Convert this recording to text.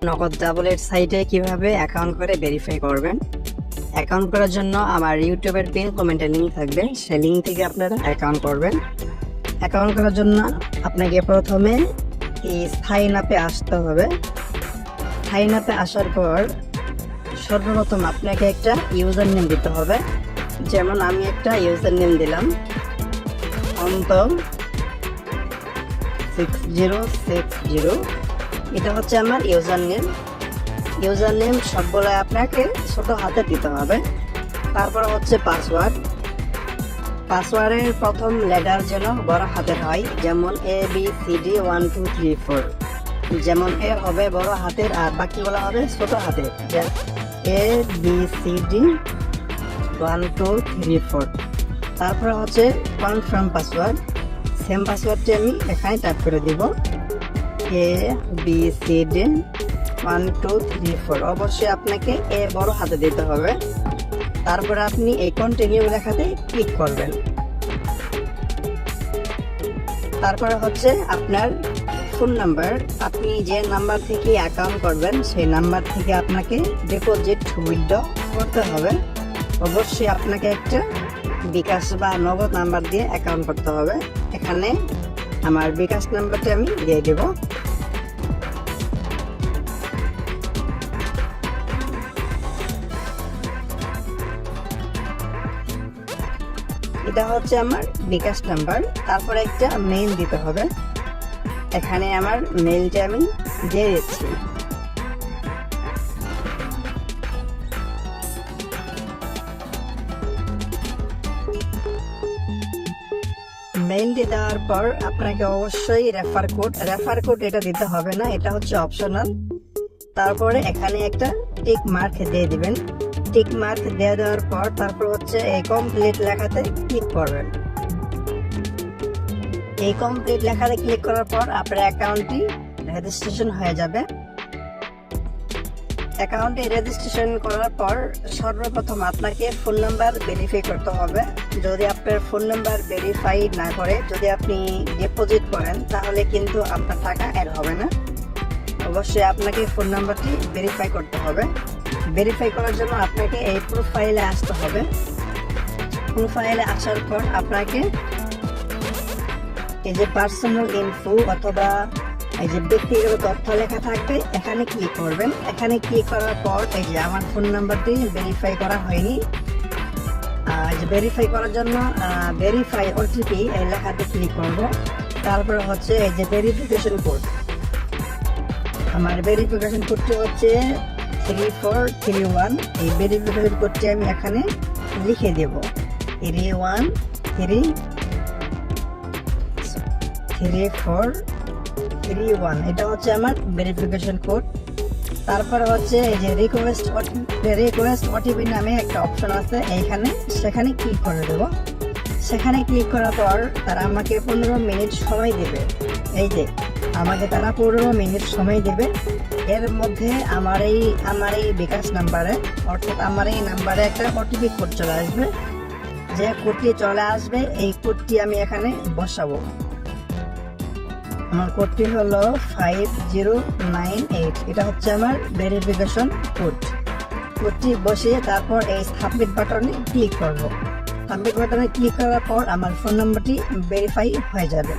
নগদ ডাবলেট সাইটে কিভাবে অ্যাকাউন্ট করে ভেরিফাই করবেন। অ্যাকাউন্ট করার জন্য আমার ইউটিউবের পিন কমেন্টে লিঙ্ক থাকবে, সেই লিঙ্ক থেকে আপনারা অ্যাকাউন্ট করবেন। অ্যাকাউন্ট করার জন্য আপনাকে প্রথমে এই সাইন আপে আসতে হবে। সাইন আপে আসার পর সর্বপ্রথম আপনাকে একটা ইউজার নেম দিতে হবে। যেমন আমি একটা ইউজার নেম দিলাম অন্তম 6060। এটা হচ্ছে আমার ইউজার নেম। ইউজার নেম সবগুলো আপনাকে ছোট হাতে দিতে হবে। তারপর হচ্ছে পাসওয়ার্ড। পাসওয়ার্ডের প্রথম লেটার যেন বড় হাতের হয়, যেমন ABCD 1 2 3 4। যেমন এ হবে বড় হাতের আর বাকিগুলো হবে ছোট হাতের, ABCD 1 2 3 4। তারপরে হচ্ছে কনফার্ম পাসওয়ার্ড। সেম পাসওয়ার্ডটি আমি এখানে টাইপ করে দিব, ABCD 1 2 3 4। অবশ্যই আপনাকে এ বড় হাতে দিতে হবে। তারপরে আপনি এই কন্টিনিউ লেখাতে ক্লিক করবেন। তারপরে হচ্ছে আপনার ফোন নাম্বার। আপনি যে নাম্বার থেকে অ্যাকাউন্ট করবেন সেই নাম্বার থেকে আপনাকে ডিপোজিট উইথড্র করতে হবে। অবশ্যই আপনাকে একটা বিকাশ বা নগদ নাম্বার দিয়ে অ্যাকাউন্ট করতে হবে। এখানে আমার বিকাশ নাম্বারটা আমি দিয়ে দেব। এটা হচ্ছে আমার বিকাশ নাম্বার। তারপরে একটা মেইল দিতে হবে। এখানে আমার মেইলটা আমি দিয়ে দিচ্ছি। মেইলটি দেওয়ার পর আপনাকে অবশ্যই রেফার কোড এটা দিতে হবে না, এটা হচ্ছে অপশনাল। তারপরে এখানে একটা টিক মার্ক দিয়ে দিবেন। টিক মার্ক দিয়ে দেওয়ার পর তারপর হচ্ছে এই কমপ্লিট লেখাতে ক্লিক করবেন। এই কমপ্লিট লেখাতে ক্লিক করার পর আপনার অ্যাকাউন্টটি রেজিস্ট্রেশন হয়ে যাবে। অ্যাকাউন্টে রেজিস্ট্রেশন করার পর সর্বপ্রথম আপনাকে ফোন নাম্বার ভেরিফাই করতে হবে। যদি আপনার ফোন নাম্বার ভেরিফাই না করে যদি আপনি ডিপোজিট করেন তাহলে কিন্তু আপনার টাকা অ্যাড হবে না। অবশ্যই আপনাকে ফোন নাম্বারটি ভেরিফাই করতে হবে। ভেরিফাই করার জন্য আপনাকে এই প্রোফাইলে আসতে হবে। প্রোফাইলে আসার পর আপনাকে এই যে পার্সোনাল ইনফো অথবা এই যে ব্যক্তিগত তথ্য লেখা থাকবে, এখানে ক্লিক করবেন। এখানে ক্লিক করার পর এই যে আমার ফোন নাম্বারটি ভেরিফাই করা হয়নি, যে ভেরিফাই করার জন্য ভেরিফাই ওটিপি এই লেখাতে ক্লিক করব। তারপর হচ্ছে এই যে ভেরিফিকেশন কোড। আমার ভেরিফিকেশন কোডটি হচ্ছে 3431। এই ভেরিফিকেশন কোডটি আমি এখানে লিখে দেব, 3431। এটা হচ্ছে আমার ভেরিফিকেশন কোড। তারপরে হচ্ছে এই যে রিকোয়েস্ট ওটিপি নামে একটা অপশন আছে, এইখানে সেখানে ক্লিক করে দেব। সেখানে ক্লিক করার পর তারা আমাকে 15 মিনিট সময় দেবে। এই যে আমাকে তারা 15 মিনিট সময় দেবে। এর মধ্যে আমার এই বিকাশ নাম্বারে অর্থাৎ আমার এই নাম্বারে একটা ওটিপি কোড চলে আসবে। যে কোডটি চলে আসবে এই কোডটি আমি এখানে বসাবো। আমার কোডটি হলো 5098। এটা হচ্ছে আমার ভেরিফিকেশন কোডটি বসিয়ে তারপর এই সাবমিট বাটনে ক্লিক করব। সাবমিট বাটনে ক্লিক করার পর আমার ফোন নাম্বারটি ভেরিফাই হয়ে যাবে।